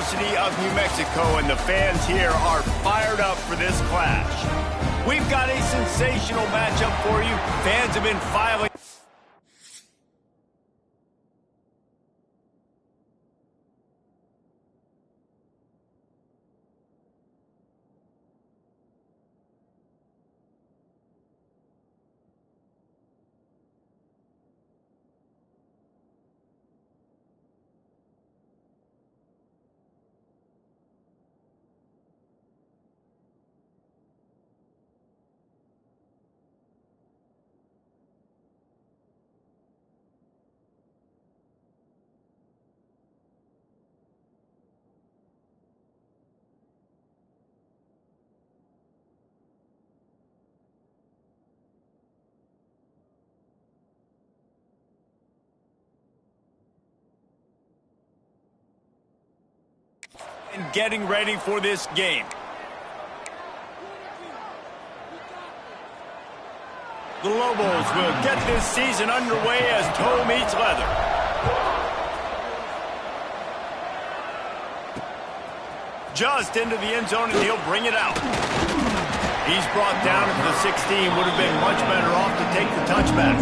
University of New Mexico, and the fans here are fired up for this clash. We've got a sensational matchup for you. Fans have been filing. And getting ready for this game. The Lobos will get this season underway as toe meets leather. Just into the end zone, and he'll bring it out. He's brought down at the 16. Would have been much better off to take the touchback.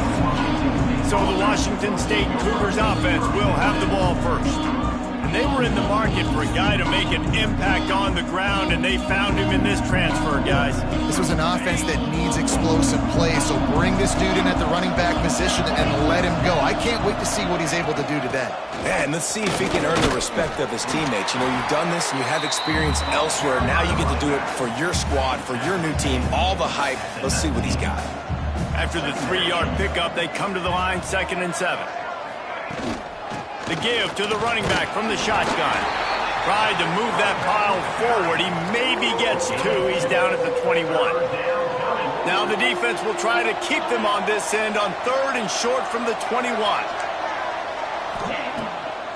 So the Washington State Cougars offense will have the ball first. They were in the market for a guy to make an impact on the ground, and they found him in this transfer, guys. This was an offense that needs explosive plays, so bring this dude in at the running back position and let him go. I can't wait to see what he's able to do today. Yeah, and let's see if he can earn the respect of his teammates. You know, you've done this and you have experience elsewhere. Now you get to do it for your squad, for your new team, all the hype. Let's see what he's got. After the 3-yard pickup, they come to the line, 2nd and 7. The give to the running back from the shotgun. Tried to move that pile forward. He maybe gets 2. He's down at the 21. Now the defense will try to keep them on this end on 3rd and short from the 21.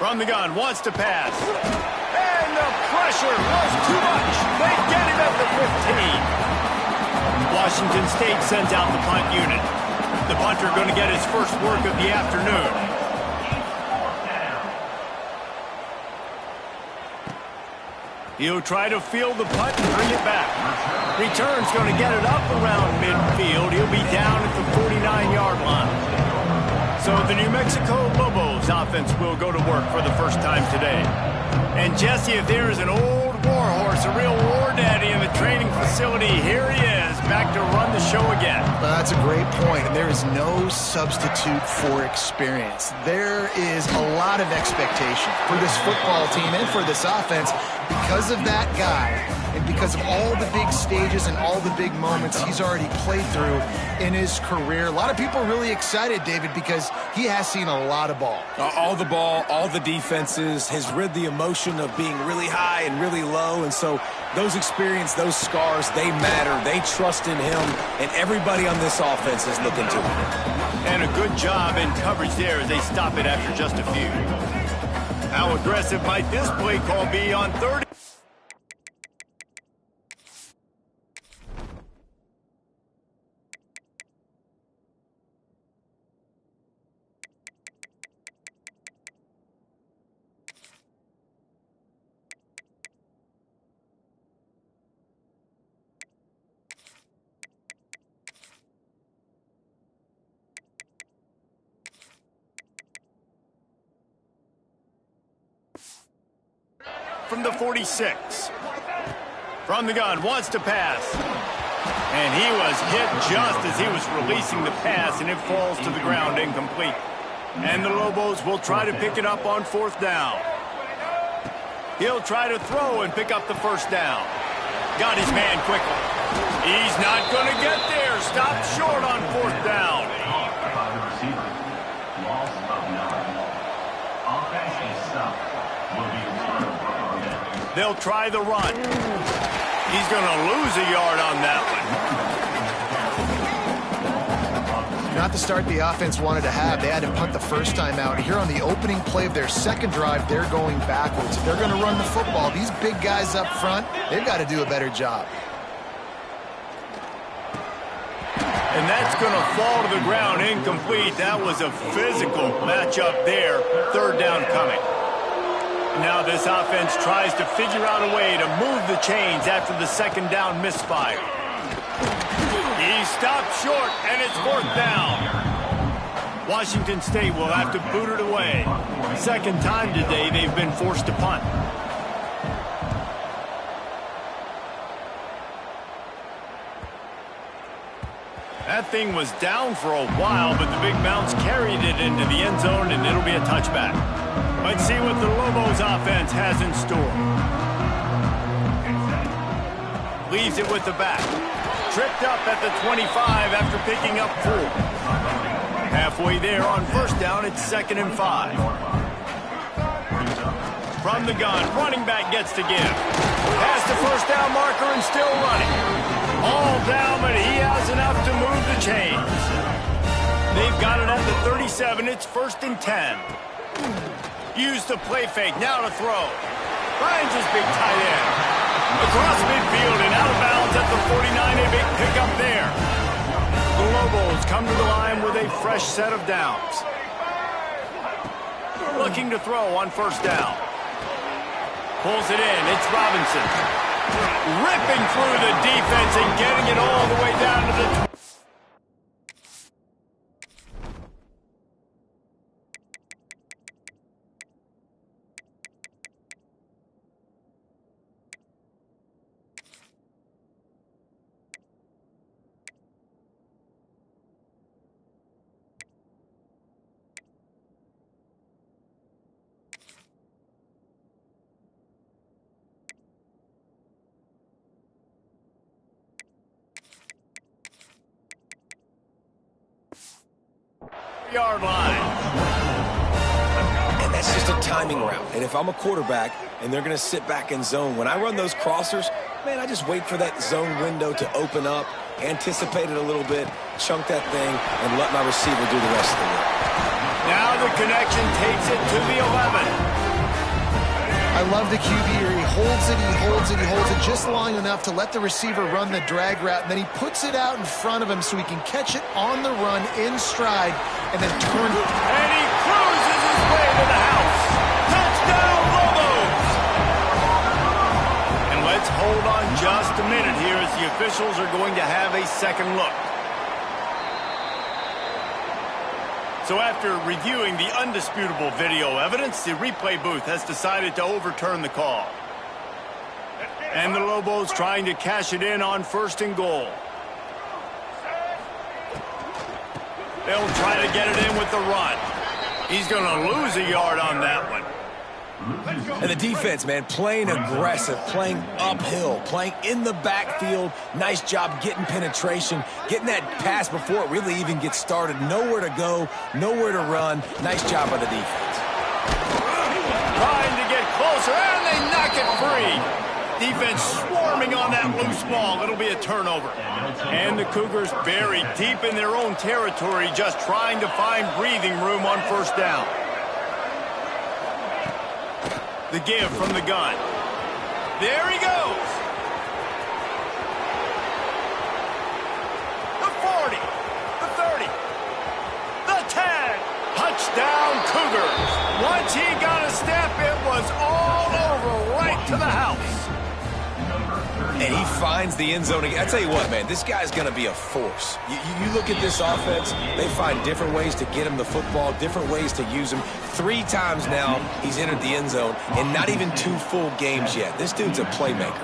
From the gun, wants to pass. And the pressure was too much. They get him at the 15. Washington State sends out the punt unit. The punter going to get his first work of the afternoon. He'll try to field the punt and bring it back. Return's going to get it up around midfield. He'll be down at the 49-yard line. So the New Mexico Lobos offense will go to work for the first time today. And Jesse, if there is an old warhorse, a real war daddy in the training facility, here he is, back to run the show again. Well, that's a great point, and there is no substitute for experience. There is a lot of expectation for this football team and for this offense because of that guy and because of all the big stages and all the big moments he's already played through in his career. A lot of people are really excited, David, because he has seen a lot of ball. All the ball, all the defenses, has rid the emotion of being really high and really low, and so those experience, those scars, they matter. They trust in him, and everybody on this offense is looking to him. And a good job in coverage there as they stop it after just a few. How aggressive might this play call be on 30? From the 46. From the gun, wants to pass. And he was hit just as he was releasing the pass, and it falls to the ground incomplete. And the Lobos will try to pick it up on 4th down. He'll try to throw and pick up the first down. Got his man quickly. He's not going to get there. Stopped short on 4th down. They'll try the run. He's going to lose a yard on that one. Not the start the offense wanted to have. They had to punt the first time out. Here on the opening play of their second drive, they're going backwards. If they're going to run the football, these big guys up front, they've got to do a better job. And that's going to fall to the ground incomplete. That was a physical matchup there. 3rd down coming. Now this offense tries to figure out a way to move the chains after the second down misfire. He stopped short, and it's 4th down. Washington State will have to boot it away. Second time today they've been forced to punt. That thing was down for a while, but the big bounce carried it into the end zone, and it'll be a touchback. Let's see what the Lobos offense has in store. Leaves it with the back. Tripped up at the 25 after picking up 4. Halfway there on first down, it's 2nd and 5. From the gun, running back gets to give. Past the first down marker and still running. All down, but he has enough to move the chains. They've got it at the 37. It's 1st and 10. Use the play fake. Now to throw. Finds his big tight end. Across midfield and out of bounds at the 49. A big pickup there. The Lobos come to the line with a fresh set of downs. Looking to throw on first down. Pulls it in. It's Robinson. Ripping through the defense and getting it all the way down to the 20. Yard line. And that's just a timing route. And if I'm a quarterback and they're going to sit back in zone, when I run those crossers, man, I just wait for that zone window to open up, anticipate it a little bit, chunk that thing, and let my receiver do the rest of the work. Now the connection takes it to the 11. I love the QB here. He holds it, he holds it, he holds it just long enough to let the receiver run the drag route, and then he puts it out in front of him so he can catch it on the run in stride and then turn it. And he cruises his way to the house. Touchdown, Lobos! And let's hold on just a minute here as the officials are going to have a second look. So after reviewing the undisputable video evidence, the replay booth has decided to overturn the call. And the Lobos trying to cash it in on 1st and goal. They'll try to get it in with the run. He's going to lose a yard on that one. And the defense, man, playing aggressive, playing uphill, playing in the backfield. Nice job getting penetration, getting that pass before it really even gets started. Nowhere to go, nowhere to run. Nice job by the defense. Trying to get closer, and they knock it free. Defense swarming on that loose ball. It'll be a turnover. And the Cougars buried deep in their own territory, just trying to find breathing room on first down. The give from the gun. There he goes. The 40, the 30, the 10. Touchdown, Cougars. Once he got a step, it was all over right to the house. And he finds the end zone again. I tell you what, man, this guy's going to be a force. You look at this offense, they find different ways to get him the football, different ways to use him. 3 times now he's entered the end zone, and not even 2 full games yet. This dude's a playmaker.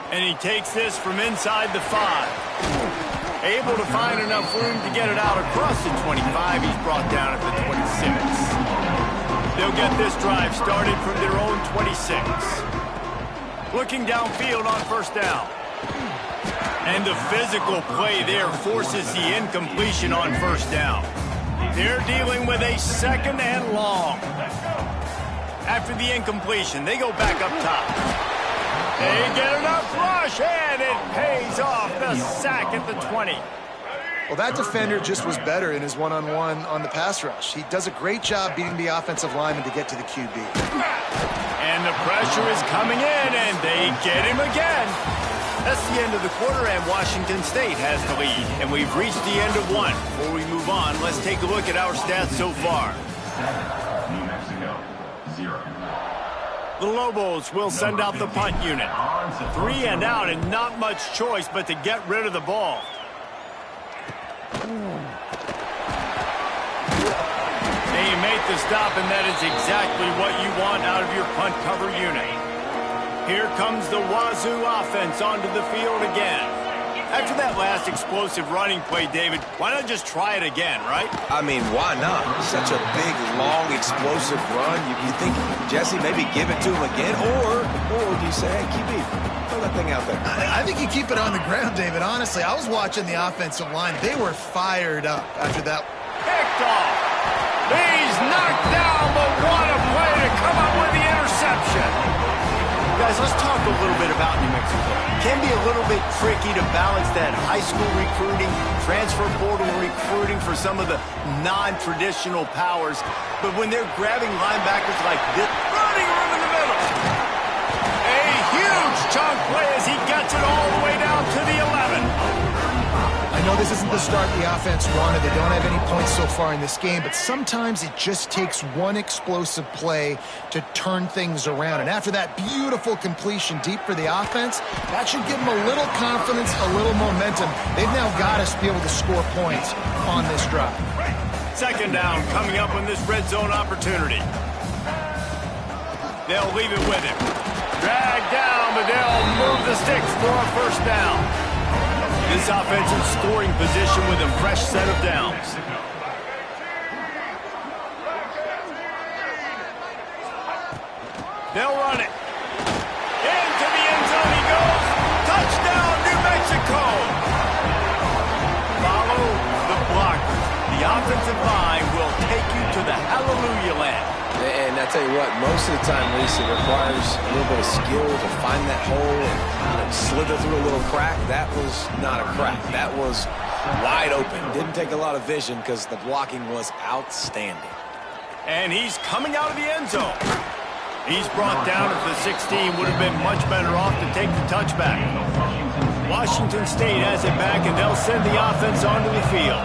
And he takes this from inside the 5. Able to find enough room to get it out across the 25. He's brought down at the 26. They'll get this drive started from their own 26. Looking downfield on first down. And the physical play there forces the incompletion on first down. They're dealing with a 2nd and long. After the incompletion, they go back up top. They get enough rush, and it pays off. The sack at the 20. Well, that defender just was better in his one-on-one on the pass rush. He does a great job beating the offensive lineman to get to the QB. And the pressure is coming in, and they get him again. That's the end of the quarter, and Washington State has the lead. And we've reached the end of one. Before we move on, let's take a look at our stats so far. New Mexico, 0. The Lobos will send out the punt unit. 3 and out and not much choice but to get rid of the ball. They make the stop, and that is exactly what you want out of your punt cover unit. Here comes the Wazoo offense onto the field again. After that last explosive running play, David, why not just try it again, right? I mean, why not? Such a big, long, explosive run. You think, Jesse, maybe give it to him again? Or do you say, hey, QB, throw that thing out there? I think you keep it on the ground, David. Honestly, I was watching the offensive line. They were fired up after that. Picked off. He's knocked down, but what a play to come up with the interception. Guys, let's talk a little bit about New Mexico. It can be a little bit tricky to balance that high school recruiting, transfer portal recruiting for some of the non-traditional powers. But when they're grabbing linebackers like this, running room in the middle. A huge chunk play as he gets it all the way down to the 11. I know this isn't the start the offense wanted. They don't have any points so far in this game, but sometimes it just takes one explosive play to turn things around. And after that beautiful completion deep for the offense, that should give them a little confidence, a little momentum. They've now got us to be able to score points on this drive. Second down coming up on this red zone opportunity. They'll leave it with him. Drag down, but they'll move the sticks for a first down. This offensive scoring position with a fresh set of downs. They'll run it. Into the end zone he goes. Touchdown, New Mexico. Follow the blockers. The offensive line will take you to the hallelujah land. And I tell you what, most of the time, Lisa, it requires a little bit of skill to find that hole and slither through a little crack. That was not a crack. That was wide open. Didn't take a lot of vision because the blocking was outstanding. And he's coming out of the end zone. He's brought down at the 16. Would have been much better off to take the touchback. Washington State has it back, and they'll send the offense onto the field.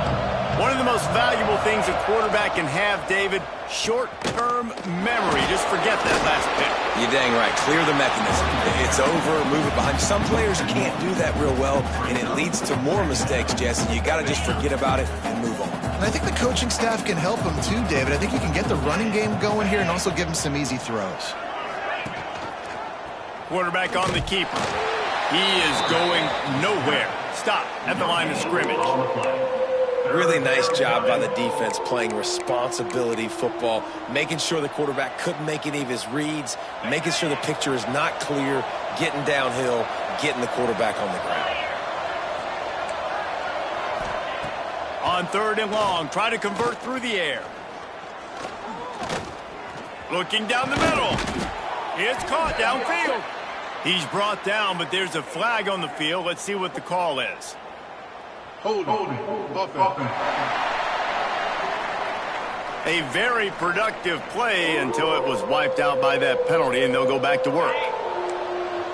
One of the most valuable things a quarterback can have, David, short-term memory. Just forget that last pick. You're dang right. Clear the mechanism. It's over, move it behind. Some players can't do that real well, and it leads to more mistakes, Jesse. You got to just forget about it and move on. And I think the coaching staff can help him too, David. I think he can get the running game going here and also give him some easy throws. Quarterback on the keeper. He is going nowhere. Stop at the line of scrimmage. Really nice job by the defense playing responsibility football, making sure the quarterback couldn't make any of his reads, making sure the picture is not clear, getting downhill, getting the quarterback on the ground. On third and long, try to convert through the air. Looking down the middle. It's caught downfield. He's brought down, but there's a flag on the field. Let's see what the call is. Hold offense. A very productive play until it was wiped out by that penalty, and they'll go back to work.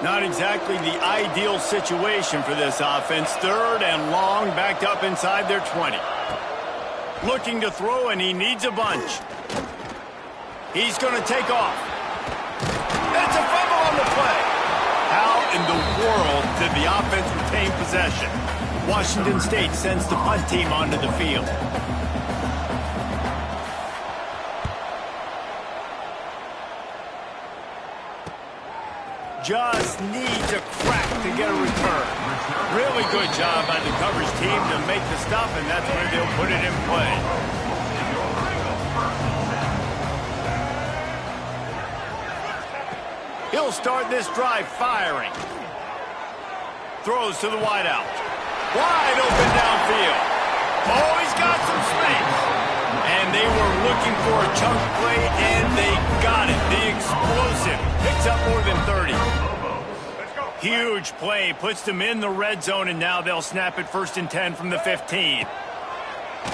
Not exactly the ideal situation for this offense. Third and long, backed up inside their 20. Looking to throw, and he needs a bunch. He's going to take off. It's a fumble on the play. How in the world did the offense retain possession? Washington State sends the punt team onto the field. Just needs a crack to get a return. Really good job by the coverage team to make the stop, and that's where they'll put it in play. He'll start this drive firing. Throws to the wideout. Wide open downfield. Oh, he's got some space. And they were looking for a chunk play, and they got it. The explosive picks up more than 30. Huge play, puts them in the red zone, and now they'll snap it 1st and 10 from the 15.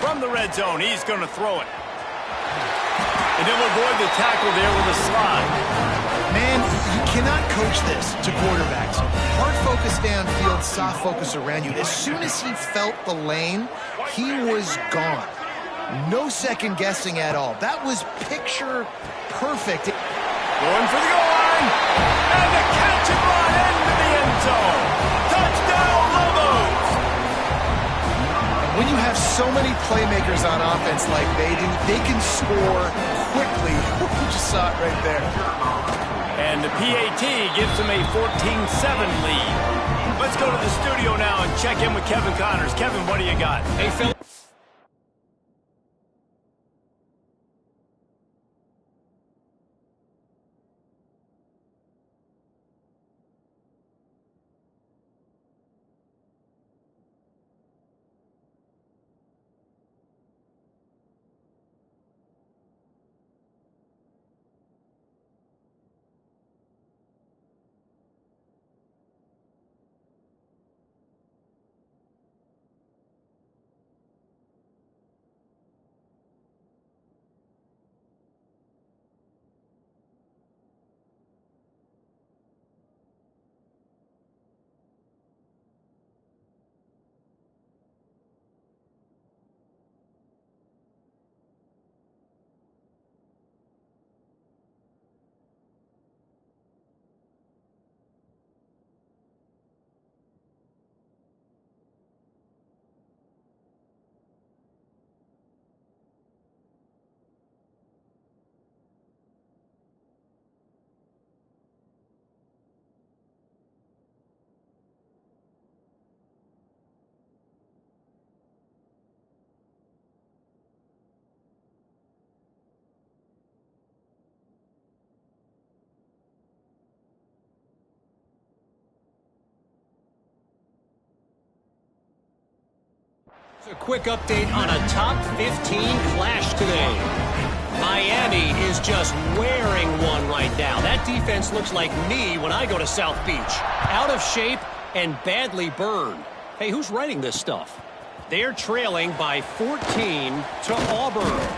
From the red zone, he's going to throw it. And they'll avoid the tackle there with a slide. Man, you cannot coach this to quarterbacks. Hard focus downfield, soft focus around you. As soon as he felt the lane, he was gone. No second guessing at all. That was picture perfect. Going for the goal line. throwing. And the catch and run into the end zone. Touchdown, Lobos. When you have so many playmakers on offense like they do, they can score quickly. You just saw it right there. And the PAT gives them a 14-7 lead. Let's go to the studio now and check in with Kevin Connors. Kevin, what do you got? Hey, Phil. A quick update on a top 15 clash today. Miami is just wearing one right now. That defense looks like me when I go to South Beach. Out of shape and badly burned. Hey, who's writing this stuff? They're trailing by 14 to Auburn.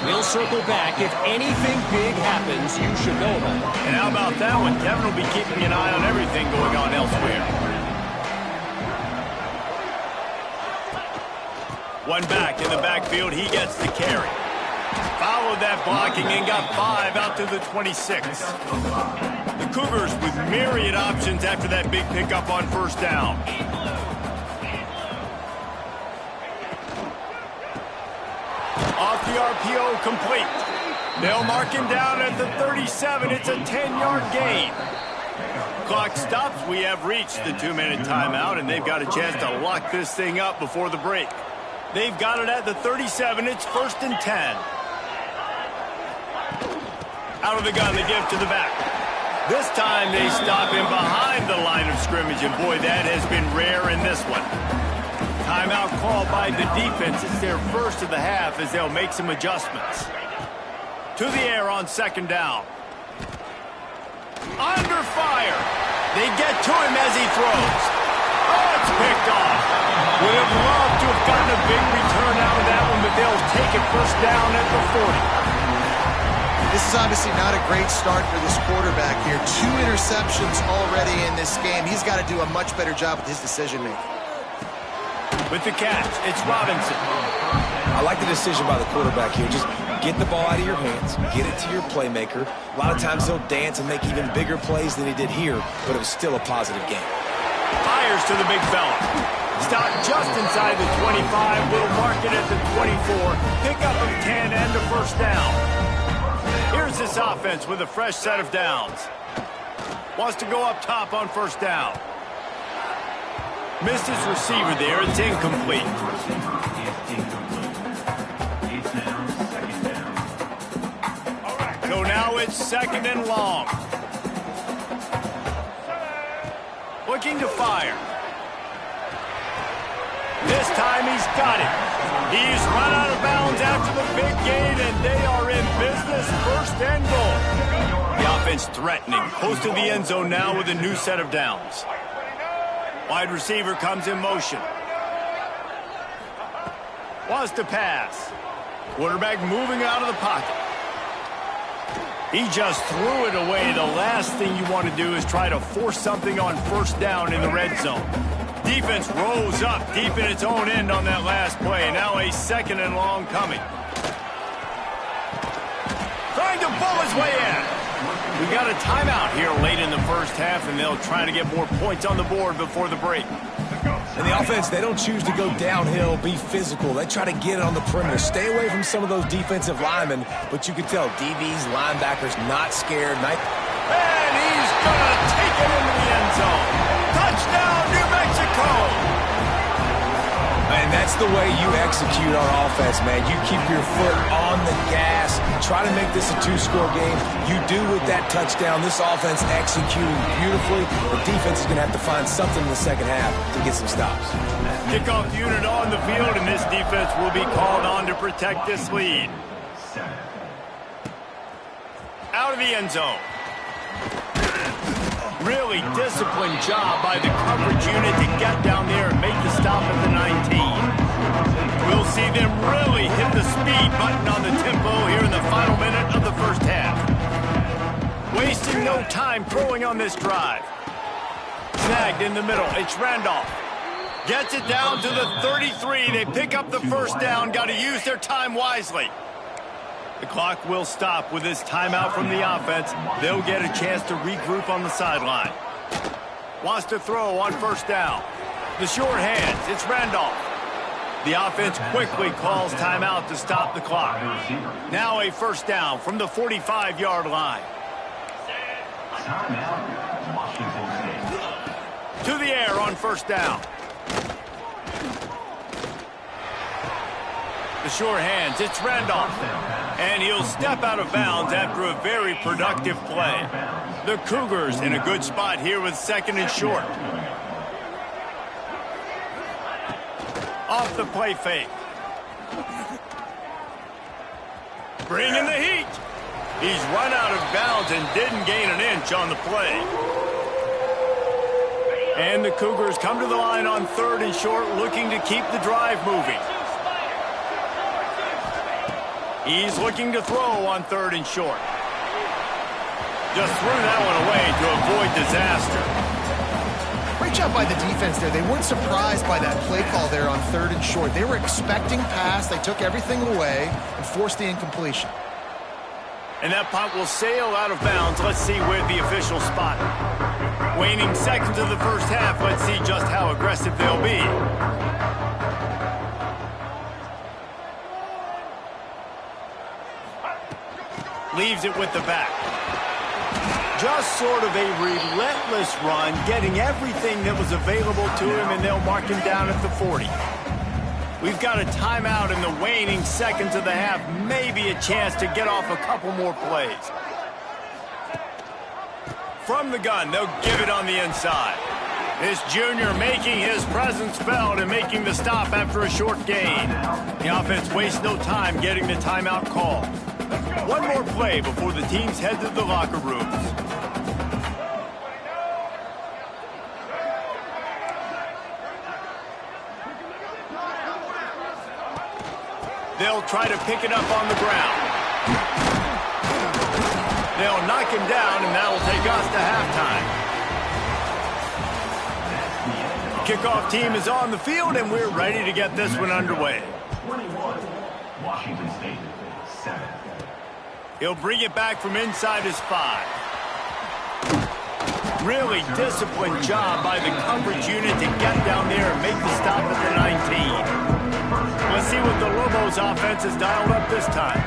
We'll circle back. If anything big happens, you should know about it. And how about that one? Kevin will be keeping an eye on everything going on elsewhere. One back in the backfield. He gets the carry. Followed that blocking and got 5 out to the 26. The Cougars with myriad options after that big pickup on first down. Off the RPO, complete. They'll mark him down at the 37. It's a 10-yard gain. Clock stops. We have reached the 2-minute timeout, and they've got a chance to lock this thing up before the break. They've got it at the 37. It's 1st and 10. Out of the gun, they give to the back. This time they stop him behind the line of scrimmage, and boy, that has been rare in this one. Timeout called by the defense. It's their first of the half as they'll make some adjustments. To the air on 2nd down. Under fire. They get to him as he throws. Oh, it's picked off. Would have loved to have gotten a big return out of that one, but they'll take it 1st down at the 40. This is obviously not a great start for this quarterback here. 2 interceptions already in this game. He's got to do a much better job with his decision-making. With the catch, it's Robinson. I like the decision by the quarterback here. Just get the ball out of your hands, get it to your playmaker. A lot of times he'll dance and make even bigger plays than he did here, but it was still a positive game. Fires to the big fella. Stopped just inside the 25. Will mark it at the 24. Pickup of 10 and a 1st down. Here's this offense with a fresh set of downs. Wants to go up top on 1st down. Missed his receiver there. It's incomplete. So now it's 2nd and long. Looking to fire. This time he's got it. He's run out of bounds after the big gain, and they are in business. 1st and goal. The offense threatening. Close to the end zone now with a new set of downs. Wide receiver comes in motion. Wants to pass. Quarterback moving out of the pocket. He just threw it away. The last thing you want to do is try to force something on 1st down in the red zone. Defense rose up deep in its own end on that last play. Now a 2nd and long coming. Trying to pull his way in. We got a timeout here late in the first half, and they'll try to get more points on the board before the break. And the offense, they don't choose to go downhill, be physical. They try to get it on the perimeter. Stay away from some of those defensive linemen, but you can tell DBs, linebackers, not scared. And he's going to take it into the end zone. Touchdown, New Mexico! And that's the way you execute on offense, man. You keep your foot on the gas. Try to make this a two-score game. You do with that touchdown. This offense executing beautifully. The defense is going to have to find something in the second half to get some stops. Kickoff unit on the field, and this defense will be called on to protect this lead. Out of the end zone. Really disciplined job by the coverage unit to get down there and make the stop at the 19. We'll see them really hit the speed button on the tempo here in the final minute of the first half. Wasting no time throwing on this drive. Snagged in the middle. It's Randolph. Gets it down to the 33. They pick up the first down. Got to use their time wisely. The clock will stop with this timeout from the offense. They'll get a chance to regroup on the sideline. Wants to throw on first down. The short hands. It's Randolph. The offense quickly calls timeout to stop the clock. Now a first down from the 45-yard line. To the air on first down. The short hands. It's Randolph. And he'll step out of bounds after a very productive play. The Cougars in a good spot here with second and short. Off the play fake. Bringing the heat. He's run out of bounds and didn't gain an inch on the play. And the Cougars come to the line on third and short, looking to keep the drive moving. He's looking to throw on third and short. Just threw that one away to avoid disaster. Great job by the defense there. They weren't surprised by that play call there on third and short. They were expecting pass. They took everything away and forced the incompletion. And that punt will sail out of bounds. Let's see where the officials spot it. Waning seconds of the first half. Let's see just how aggressive they'll be. Leaves it with the back. Just sort of a relentless run, getting everything that was available to him, and they'll mark him down at the 40. We've got a timeout in the waning seconds of the half. Maybe a chance to get off a couple more plays. From the gun, they'll give it on the inside. This junior making his presence felt and making the stop after a short gain. The offense wastes no time getting the timeout call. One more play before the teams head to the locker rooms. They'll try to pick it up on the ground. They'll knock him down, and that'll take us to halftime. Kickoff team is on the field, and we're ready to get this one underway. 21, Washington State, 7. He'll bring it back from inside his 5. Really disciplined job by the coverage unit to get down there and make the stop at the 19. Let's see what the Lobos offense has dialed up this time.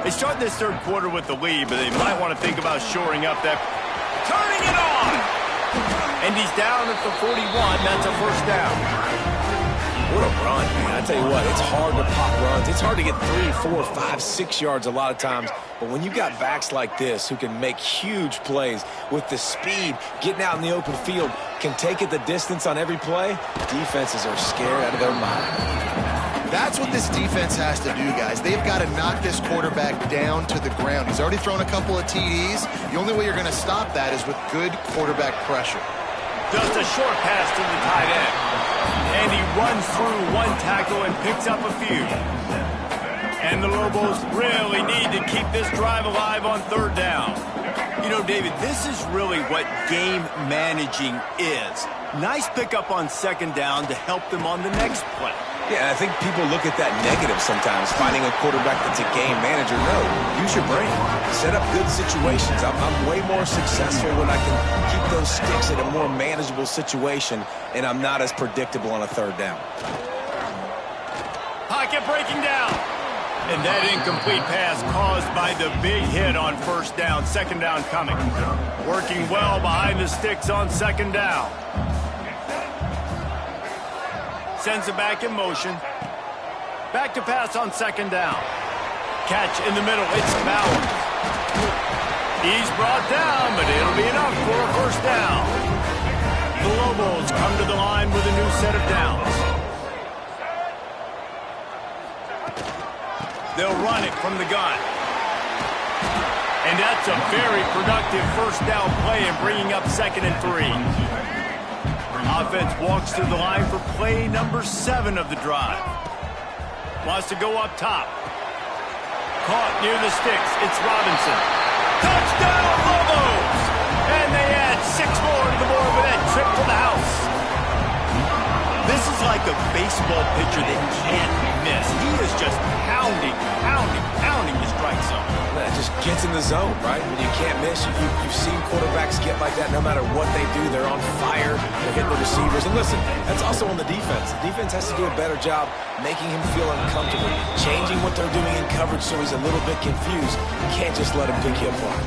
They start this third quarter with the lead, but they might want to think about shoring up that. Turning it on! And he's down at the 41. That's a first down. What a run, man. I tell you what, it's hard to pop runs. It's hard to get 3, 4, 5, 6 yards a lot of times. But when you got backs like this who can make huge plays with the speed, getting out in the open field, can take it the distance on every play, defenses are scared out of their mind. That's what this defense has to do, guys. They've got to knock this quarterback down to the ground. He's already thrown a couple of TDs. The only way you're going to stop that is with good quarterback pressure. Just a short pass to the tight end. And he runs through one tackle and picks up a few. And the Lobos really need to keep this drive alive on third down. You know, David, this is really what game managing is. Nice pickup on second down to help them on the next play. Yeah, I think people look at that negative sometimes, finding a quarterback that's a game manager. No, use your brain. Set up good situations. I'm way more successful when I can keep those sticks in a more manageable situation, and I'm not as predictable on a third down. Pocket breaking down. And that incomplete pass caused by the big hit on first down. Second down coming. Working well behind the sticks on second down. Sends it back in motion. Back to pass on second down. Catch in the middle. It's Bowers. He's brought down, but it'll be enough for a first down. The Lobos come to the line with a new set of downs. They'll run it from the gun. And that's a very productive first down play in bringing up 2nd and 3. Offense walks through the line for play number 7 of the drive. Wants to go up top. Caught near the sticks. It's Robinson. Touchdown, Lobos! And they add 6 more to the board with that trip to the house. This is like a baseball pitcher that can't miss. He is just pounding the strike zone. It just gets in the zone, right? When you can't miss, you've seen quarterbacks get like that no matter what they do. They're on fire. They're hitting the receivers. And listen, that's also on the defense. The defense has to do a better job making him feel uncomfortable, changing what they're doing in coverage so he's a little bit confused. You can't just let him pick you apart.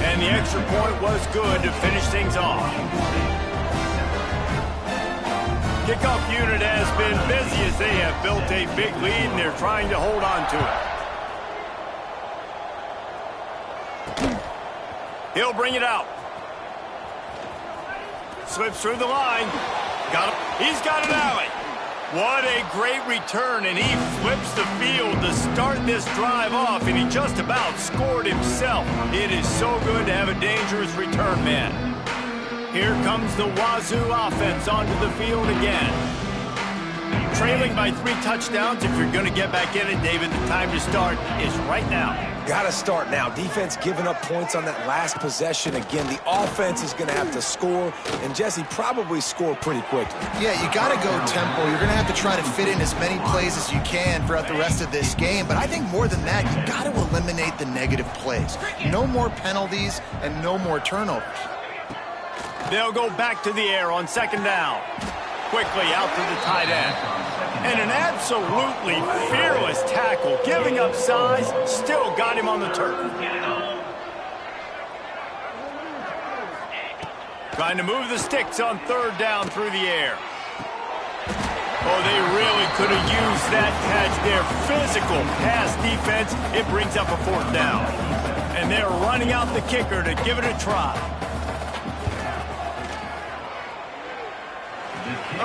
And the extra point was good to finish things off. Kickoff unit has been busy as they have built a big lead and they're trying to hold on to it. He'll bring it out. Slips through the line. Got him. He's got an alley. What a great return, and he flips the field to start this drive off, and he just about scored himself. It is so good to have a dangerous return man. Here comes the Wazoo offense onto the field again. Trailing by 3 touchdowns. If you're going to get back in it, David, the time to start is right now. Got to start now. Defense giving up points on that last possession. Again, the offense is going to have to score, and Jesse probably score pretty quickly. Yeah, you got to go tempo. You're going to have to try to fit in as many plays as you can throughout the rest of this game. But I think more than that, you got to eliminate the negative plays. No more penalties and no more turnovers. They'll go back to the air on second down. Quickly out to the tight end. And an absolutely fearless tackle, giving up size, still got him on the turf. Trying to move the sticks on third down through the air. Oh, they really could have used that catch there. Physical pass defense. It brings up a fourth down. And they're running out the kicker to give it a try.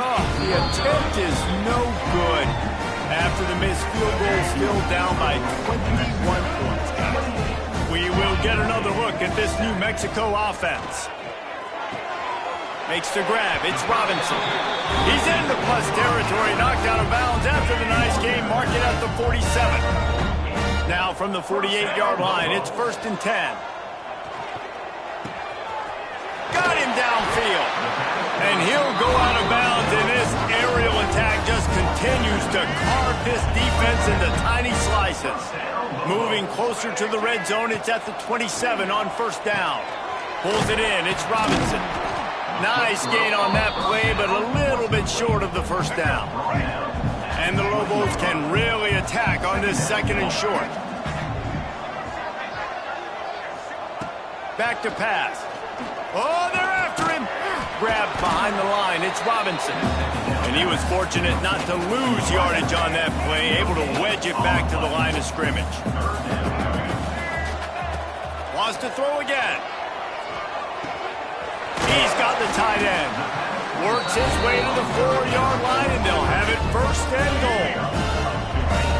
Oh, the attempt is no good. After the missed field goal, still down by 21 points. We will get another look at this New Mexico offense. Makes the grab. It's Robinson. He's in the plus territory, knocked out of bounds after the nice game. Mark it at the 47. Now from the 48-yard line, it's 1st and 10. Got him downfield. And he'll go out of bounds, and this aerial attack just continues to carve this defense into tiny slices. Moving closer to the red zone, it's at the 27 on first down. Pulls it in, it's Robinson. Nice gain on that play, but a little bit short of the first down. And the Lobos can really attack on this 2nd and short. Back to pass. Oh, they're after him. Grabbed behind the line. It's Robinson. And he was fortunate not to lose yardage on that play, able to wedge it back to the line of scrimmage. Wants to throw again. He's got the tight end. Works his way to the 4-yard line, and they'll have it 1st and goal.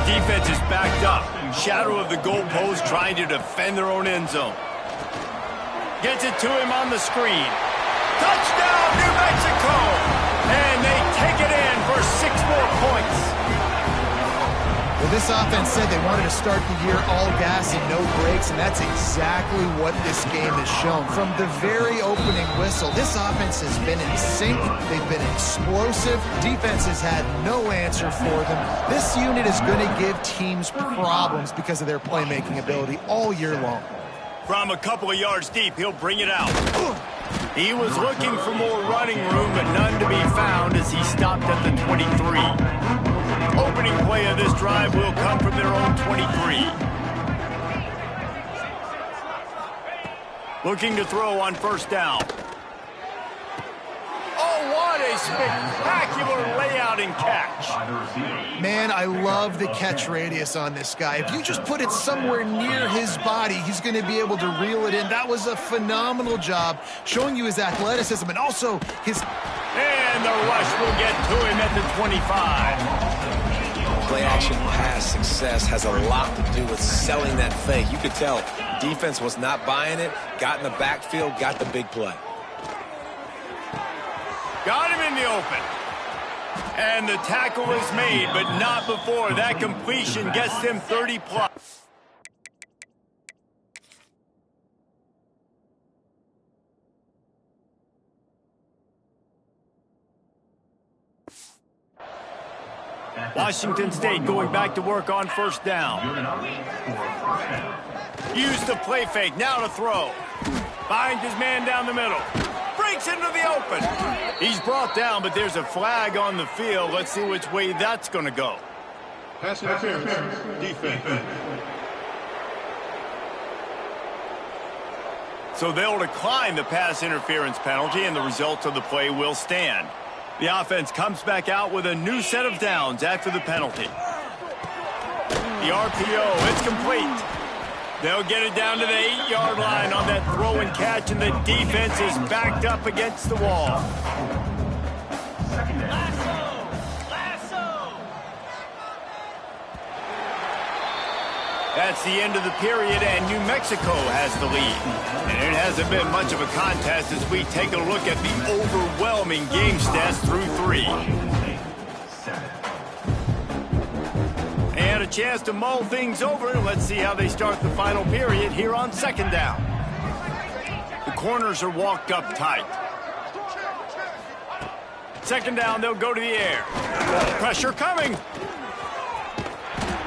Defense is backed up. Shadow of the goalpost trying to defend their own end zone. Gets it to him on the screen. Touchdown, New Mexico! And they take it in for 6 more points. Well, this offense said they wanted to start the year all gas and no brakes, and that's exactly what this game has shown. From the very opening whistle, this offense has been in sync. They've been explosive. Defense has had no answer for them. This unit is going to give teams problems because of their playmaking ability all year long. From a couple of yards deep, he'll bring it out. He was looking for more running room, but none to be found as he stopped at the 23. Opening play of this drive will come from their own 23. Looking to throw on first down. Oh, what a spectacular layout and catch. Man, I love the catch radius on this guy. If you just put it somewhere near his body, he's going to be able to reel it in. That was a phenomenal job showing you his athleticism and also his... And the rush will get to him at the 25. Play-action pass success has a lot to do with selling that fake. You could tell defense was not buying it, got in the backfield, got the big play. Got him in the open. And the tackle is made, but not before that completion gets them 30-plus. Washington State going back to work on first down. Use the play fake, now to throw. Finds his man down the middle. Breaks into the open. He's brought down, but there's a flag on the field. Let's see which way that's going to go. Pass interference. Defense. So they'll decline the pass interference penalty, and the results of the play will stand. The offense comes back out with a new set of downs after the penalty. The RPO, it's complete. They'll get it down to the 8-yard line on that throw and catch, and the defense is backed up against the wall. That's the end of the period, and New Mexico has the lead. And it hasn't been much of a contest as we take a look at the overwhelming game stats through 3. And a chance to mull things over. Let's see how they start the final period here on second down. The corners are walked up tight. Second down, they'll go to the air. Pressure coming.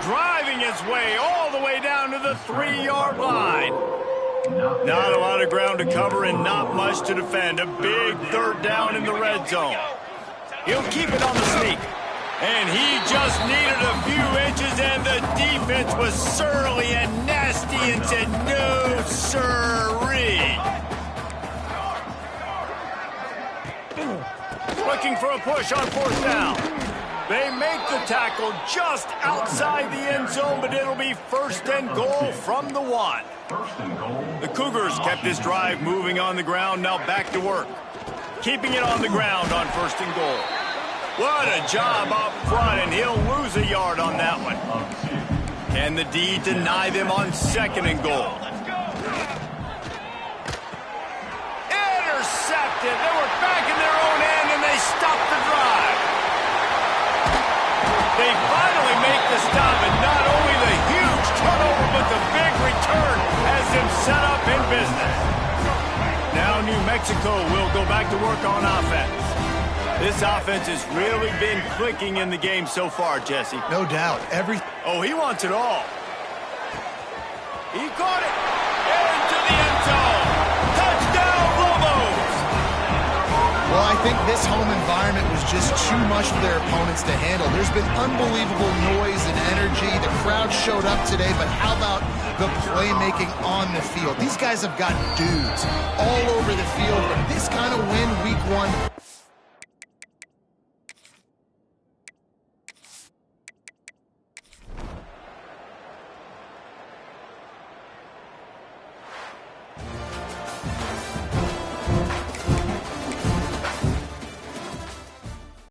Driving his way all the way down to the 3-yard line. Not a lot of ground to cover and not much to defend. A big third down in the red zone. He'll keep it on the sneak. And he just needed a few inches, and the defense was surly and nasty and said, no, sirree. Looking for a push on fourth down. They make the tackle just outside the end zone, but it'll be first and goal from the 1. The Cougars kept this drive moving on the ground, now back to work. Keeping it on the ground on first and goal. What a job up front, and he'll lose a yard on that one. Can the D deny them on second and goal? Intercepted. They were back in their own end, and they stopped the drive. They finally make the stop, and not only the huge turnover, but the big return has them set up in business. Now New Mexico will go back to work on offense. This offense has really been clicking in the game so far, Jesse. No doubt. Oh, he wants it all. He caught it. Into the end zone. Touchdown, Lobos! Well, I think this home environment was just too much for their opponents to handle. There's been unbelievable noise and energy. The crowd showed up today, but how about the playmaking on the field? These guys have got dudes all over the field. When this kind